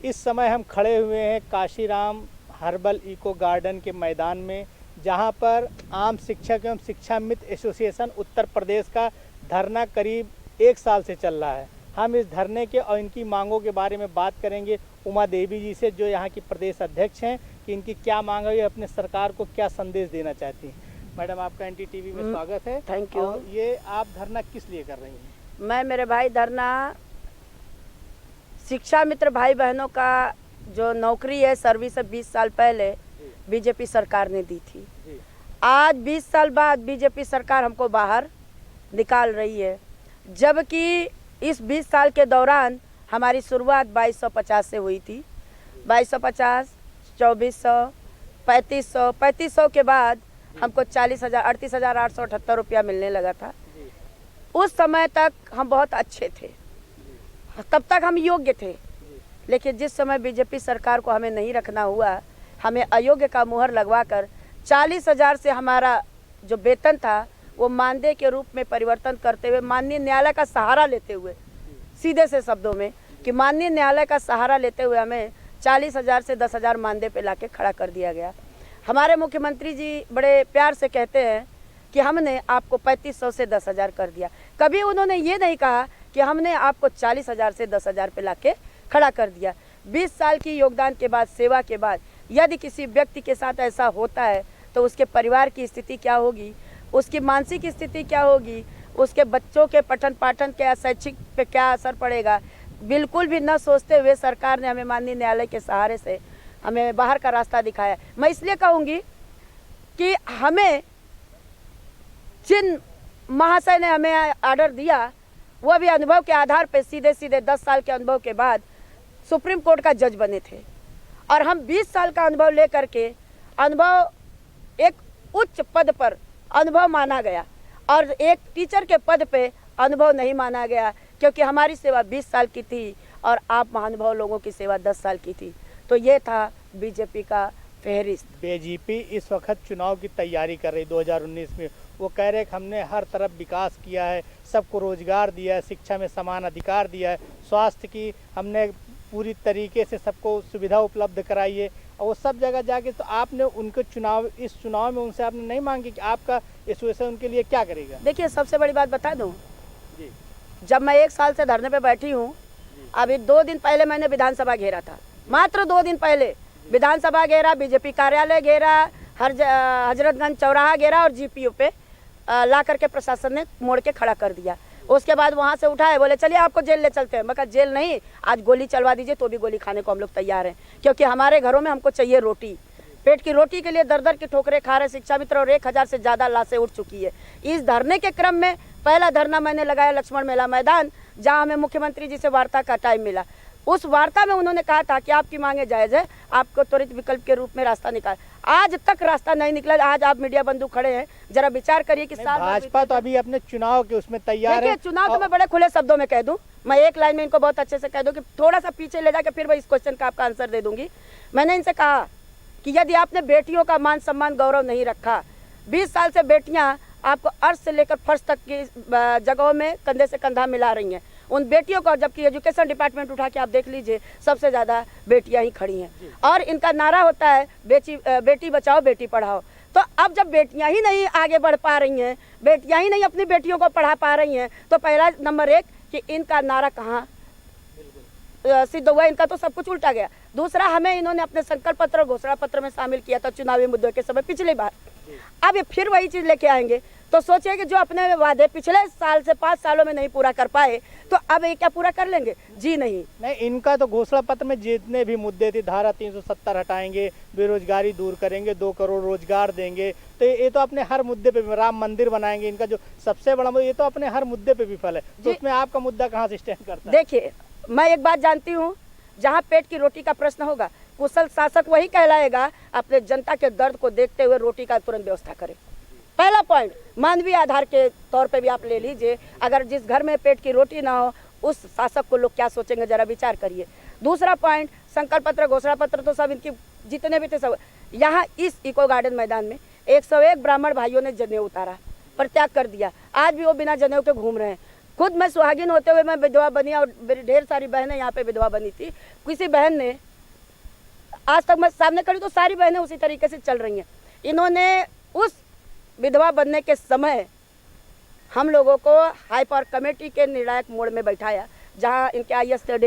इस समय हम खड़े हुए हैं काशीराम हर्बल इको गार्डन के मैदान में, जहां पर आम शिक्षक एवं शिक्षा मित्र एसोसिएशन उत्तर प्रदेश का धरना करीब 1 साल से चल रहा है। हम इस धरने के और इनकी मांगों के बारे में बात करेंगे उमा देवी जी से, जो यहाँ की प्रदेश अध्यक्ष हैं, कि इनकी क्या मांग है, अपने सरकार को क्या संदेश देना चाहती हैं। मैडम, आपका NDTV में स्वागत है। Thank you. ये आप धरना किस लिए कर रही हैं? मैं मेरे भाई धरना शिक्षा मित्र भाई बहनों का जो नौकरी है सर्विस 20 साल पहले बीजेपी सरकार ने दी थी। आज 20 साल बाद बीजेपी सरकार हमको बाहर निकाल रही है, जबकि इस 20 साल के दौरान हमारी शुरुआत 2250 से हुई थी। 2250, 2400, 3500, 3500 के बाद हमको 38,878 रुपया मिलने लगा था। उस समय तक हम बहुत अच्छे थे, तब तक हम योग्य थे, लेकिन जिस समय बीजेपी सरकार को हमें नहीं रखना हुआ, हमें अयोग्य का मुहर लगवाकर 40,000 से हमारा जो वेतन था वो मानदेय के रूप में परिवर्तन करते हुए माननीय न्यायालय का सहारा लेते हुए, सीधे से शब्दों में कि माननीय न्यायालय का सहारा लेते हुए हमें 40,000 से 10,000 मानदेय पे लाके खड़ा कर दिया गया। हमारे मुख्यमंत्री जी बड़े प्यार से कहते हैं कि हमने आपको 3500 से 10,000 कर दिया। कभी उन्होंने ये नहीं कहा कि हमने आपको 40,000 से 10,000 पे लाके खड़ा कर दिया। 20 साल की योगदान के बाद, सेवा के बाद, यदि किसी व्यक्ति के साथ ऐसा होता है तो उसके परिवार की स्थिति क्या होगी, उसकी मानसिक स्थिति क्या होगी, उसके बच्चों के पठन पाठन के शैक्षिक पे क्या असर पड़ेगा, बिल्कुल भी न सोचते हुए सरकार ने हमें माननीय न्यायालय के सहारे से हमें बाहर का रास्ता दिखाया। मैं इसलिए कहूँगी कि हमें जिन महाशय ने हमें आर्डर दिया, वो भी अनुभव के आधार पर सीधे 10 साल के अनुभव के बाद सुप्रीम कोर्ट का जज बने थे, और हम 20 साल का अनुभव लेकर के अनुभव एक उच्च पद पर अनुभव माना गया और एक टीचर के पद पे अनुभव नहीं माना गया, क्योंकि हमारी सेवा 20 साल की थी और आप महानुभव लोगों की सेवा 10 साल की थी। तो ये था बीजेपी का फहरिस्त। बीजेपी इस वक्त चुनाव की तैयारी कर रही 2019 में। वो कह रहे कि हमने हर तरफ विकास किया है, सबको रोजगार दिया है, शिक्षा में समान अधिकार दिया है, स्वास्थ्य की हमने पूरी तरीके से सबको सुविधा उपलब्ध कराई है, और वो सब जगह जाके तो आपने उनको इस चुनाव में उनसे आपने नहीं मांगी कि आपका एसोसिएशन उनके लिए क्या करेगा? देखिए, सबसे बड़ी बात बता दूं जी, जब मैं 1 साल से धरने पे बैठी हूँ, अभी 2 दिन पहले मैंने विधानसभा घेरा था, मात्र 2 दिन पहले विधानसभा घेरा, बीजेपी कार्यालय घेरा, हजरतगंज चौराहा घेरा और GPO पे ला करके प्रशासन ने मोड़ के खड़ा कर दिया। उसके बाद वहाँ से उठाए, बोले चलिए आपको जेल ले चलते हैं। मैं कहा जेल नहीं, आज गोली चलवा दीजिए तो भी गोली खाने को हम लोग तैयार हैं, क्योंकि हमारे घरों में हमको चाहिए रोटी। पेट की रोटी के लिए दर की ठोकरें खा रहे शिक्षा मित्र, और 1000 से ज़्यादा लाशें उठ चुकी है। इस धरने के क्रम में पहला धरना मैंने लगाया लक्ष्मण मेला मैदान, जहाँ हमें मुख्यमंत्री जी से वार्ता का टाइम मिला। उस वार्ता में उन्होंने कहा था कि आपकी मांगे जायज़ है, आपको त्वरित विकल्प के रूप में रास्ता निकाल। आज तक रास्ता नहीं निकला। आज आप मीडिया बंधु खड़े हैं, जरा विचार करिए कि भाजपा तो अभी अपने चुनाव के उसमें तैयार है। चुनाव तो मैं बड़े खुले शब्दों में कह दूं, मैं एक लाइन में इनको बहुत अच्छे से कह दूं कि थोड़ा सा पीछे ले जाकर फिर मैं इस क्वेश्चन का आपका आंसर दे दूंगी। मैंने इनसे कहा कि यदि आपने बेटियों का मान सम्मान गौरव नहीं रखा, 20 साल से बेटियां आपको अर्थ से लेकर फर्श तक की जगहों में कंधे से कंधा मिला रही हैं, उन बेटियों को, जबकि एजुकेशन डिपार्टमेंट उठा के आप देख लीजिए, सबसे ज़्यादा बेटियां ही खड़ी हैं, और इनका नारा होता है बेटी बचाओ बेटी पढ़ाओ। तो अब जब बेटियां ही नहीं आगे बढ़ पा रही हैं, बेटियां ही नहीं अपनी बेटियों को पढ़ा पा रही हैं, तो पहला नंबर 1 कि इनका नारा कहाँ सिद्ध हुआ, इनका तो सब कुछ उल्टा गया। दूसरा, हमें इन्होंने अपने संकल्प पत्र और घोषणा पत्र में शामिल किया था चुनावी मुद्दों के समय पिछली बार। अब ये फिर वही चीज़ लेके आएंगे, तो सोचिए कि जो अपने वादे पिछले साल से 5 सालों में नहीं पूरा कर पाए, तो अब ये क्या पूरा कर लेंगे? जी नहीं। इनका तो घोषणा पत्र में जितने भी मुद्दे थे, धारा 370 हटाएंगे, बेरोजगारी दूर करेंगे, 2 करोड़ रोजगार देंगे, तो ये तो अपने हर मुद्दे पे, राम मंदिर बनाएंगे, इनका जो सबसे बड़ा मुद्दा, ये तो अपने हर मुद्दे पे विफल है। तो उसमें आपका मुद्दा कहाँ से स्टैंड करता है? देखिए, मैं एक बात जानती हूँ, जहाँ पेट की रोटी का प्रश्न होगा, कुशल शासक वही कहलाएगा अपने जनता के दर्द को देखते हुए रोटी का तुरंत व्यवस्था करे। पहला पॉइंट, मानवीय आधार के तौर पे भी आप ले लीजिए, अगर जिस घर में पेट की रोटी ना हो, उस शासक को लोग क्या सोचेंगे, जरा विचार करिए। दूसरा पॉइंट, संकल्प पत्र घोषणा पत्र तो सब इनकी जितने भी थे सब, यहाँ इस इको गार्डन मैदान में 101 ब्राह्मण भाइयों ने जनेऊ उतारा, परित्याग कर दिया, आज भी वो बिना जनेऊ के घूम रहे हैं। खुद मैं सुहागिन होते हुए मैं विधवा बनी और मेरी ढेर सारी बहनें यहाँ पे विधवा बनी थी। किसी बहन ने आज तक मैं सामने खड़ी तो सारी बहनें उसी तरीके से चल रही हैं। इन्होंने उस विधवा बनने के समय हम लोगों को हाई पावर कमेटी के निर्णायक मोड़ में बैठाया, जहाँ इनके आईएएस थे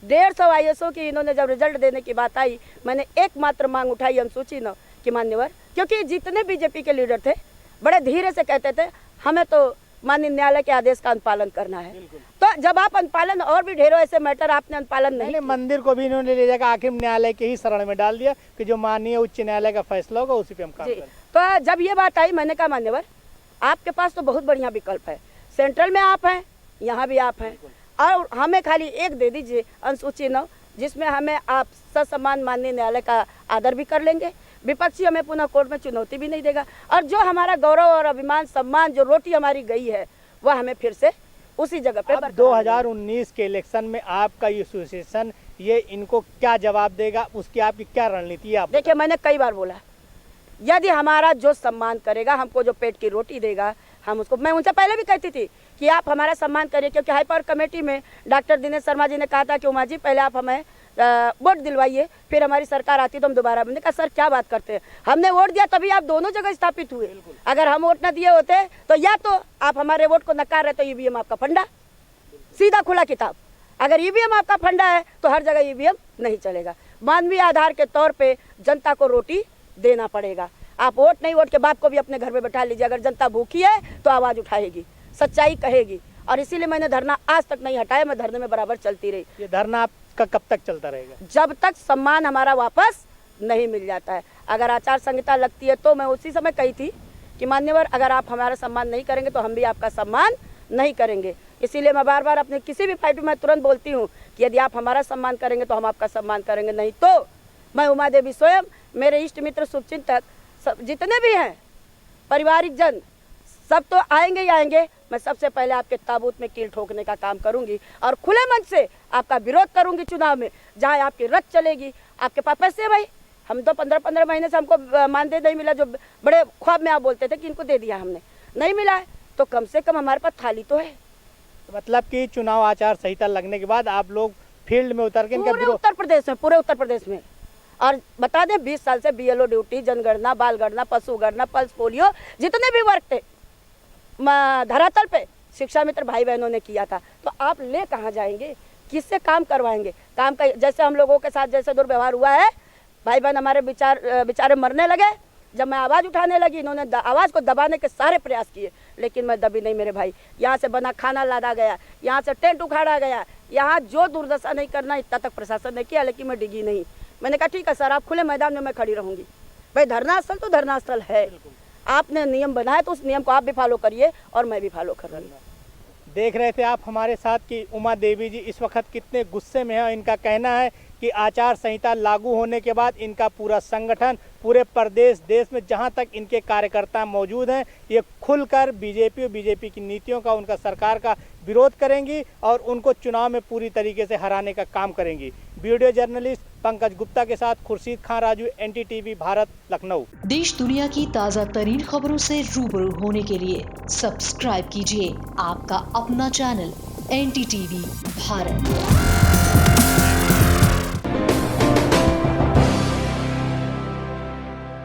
150 आईएएसओ की। इन्होंने जब रिजल्ट देने की बात आई, मैंने एकमात्र मांग उठाई अनुसूची न कि मान्यवर, क्योंकि जितने बीजेपी के लीडर थे बड़े धीरे से कहते थे हमें तो माननीय न्यायालय के आदेश का अनुपालन करना है। तो जब आप अनुपालन, और भी ढेरों ऐसे मैटर आपने अनुपालन नहीं, मंदिर को भी इन्होंने ले जाकर आखिर न्यायालय के ही शरण में डाल दिया कि जो माननीय उच्च न्यायालय का फैसला होगा उसी पे हम काम करें। तो जब ये बात आई, मैंने कहा मान्यवर आपके पास तो बहुत बढ़िया विकल्प है, सेंट्रल में आप हैं, यहाँ भी आप हैं, और हमें खाली एक दे दीजिए अनुसूची 9, जिसमें हमें आप ससम्मान माननीय न्यायालय का आदर भी कर लेंगे, विपक्षी हमें पुनः कोर्ट में चुनौती भी नहीं देगा, और जो हमारा गौरव और अभिमान सम्मान जो रोटी हमारी गई है वह हमें फिर से उसी जगह पे। 2019 के इलेक्शन में आपका ये एसोसिएशन ये इनको क्या जवाब देगा, उसकी आपकी क्या रणनीति है? आप देखिए, मैंने कई बार बोला, यदि हमारा जो सम्मान करेगा, हमको जो पेट की रोटी देगा, हम उसको, मैं उनसे पहले भी कहती थी कि आप हमारा सम्मान करिए, क्योंकि हाई पावर कमेटी में डॉक्टर दिनेश शर्मा जी ने कहा था कि उमा जी पहले आप हमें वोट दिलवाइए, फिर हमारी सरकार आती तो हम दोबारा। मैंने कहा सर क्या बात करते हैं, हमने वोट दिया तभी आप दोनों जगह स्थापित हुए। अगर हम वोट न दिए होते तो या तो आप हमारे वोट को नकार रहे तो ईवीएम आपका फंडा, सीधा खुला किताब। अगर ईवीएम आपका फंडा है तो हर जगह ईवीएम नहीं चलेगा। मानवीय आधार के तौर पे जनता को रोटी देना पड़ेगा। आप वोट नहीं, वोट के बाप को भी अपने घर में बैठा लीजिए। अगर जनता भूखी है तो आवाज़ उठाएगी, सच्चाई कहेगी, और इसीलिए मैंने धरना आज तक नहीं हटाया, मैं धरने में बराबर चलती रही। ये धरना आपका कब तक चलता रहेगा? जब तक सम्मान हमारा वापस नहीं मिल जाता है। अगर आचार संहिता लगती है तो मैं उसी समय कही थी कि मान्यवर अगर आप हमारा सम्मान नहीं करेंगे तो हम भी आपका सम्मान नहीं करेंगे। इसीलिए मैं बार बार अपने किसी भी फाइट में मैं तुरंत बोलती हूँ कि यदि आप हमारा सम्मान करेंगे तो हम आपका सम्मान करेंगे, नहीं तो मैं उमा देवी स्वयं, मेरे इष्ट मित्र शुभचिंतक जितने भी हैं, पारिवारिक जन, सब तो आएंगे ही आएंगे। मैं सबसे पहले आपके ताबूत में कील ठोकने का काम करूंगी और खुले मन से आपका विरोध करूंगी चुनाव में, जहां आपकी रथ चलेगी। आपके पास पैसे है भाई, हम तो 15-15 महीने से हमको मानदेय नहीं मिला, जो बड़े ख्वाब में आप बोलते थे कि इनको दे दिया, हमने नहीं मिला है, तो कम से कम हमारे पास थाली तो है। मतलब कि चुनाव आचार संहिता लगने के बाद आप लोग फील्ड में उतर के पूरे उत्तर प्रदेश में, और बता दें 20 साल से बीएलओ ड्यूटी, जनगणना, बाल गणना, पशु गणना, पल्स पोलियो, जितने भी वर्क थे धरातल पे शिक्षा मित्र भाई बहनों ने किया था। तो आप ले कहाँ जाएंगे, किससे काम करवाएंगे? काम का जैसे हम लोगों के साथ जैसे दुर्व्यवहार हुआ है, भाई बहन हमारे बेचारे मरने लगे। जब मैं आवाज़ उठाने लगी, इन्होंने आवाज़ को दबाने के सारे प्रयास किए, लेकिन मैं दबी नहीं मेरे भाई। यहाँ से बना खाना लादा गया, यहाँ से टेंट उखाड़ा गया, यहाँ जो दुर्दशा नहीं करना इतना तक प्रशासन ने किया, लेकिन मैं डिगी नहीं। मैंने कहा ठीक है सर, आप खुले मैदान में मैं खड़ी रहूँगी। भाई धरना स्थल तो धरना स्थल है, आपने नियम बनाया तो उस नियम को आप भी फॉलो करिए और मैं भी फॉलो कर रही हूँ। देख रहे थे आप हमारे साथ कि उमा देवी जी इस वक्त कितने गुस्से में है। इनका कहना है कि आचार संहिता लागू होने के बाद इनका पूरा संगठन पूरे प्रदेश देश में जहां तक इनके कार्यकर्ता मौजूद हैं, ये खुलकर बीजेपी और बीजेपी की नीतियों का, उनका सरकार का विरोध करेंगी और उनको चुनाव में पूरी तरीके से हराने का काम करेंगी। वीडियो जर्नलिस्ट पंकज गुप्ता के साथ खुर्शीद खान राजू, NTTV भारत, लखनऊ। देश दुनिया की ताज़ा तरीन खबरों से रूबरू होने के लिए सब्सक्राइब कीजिए आपका अपना चैनल NTTV भारत।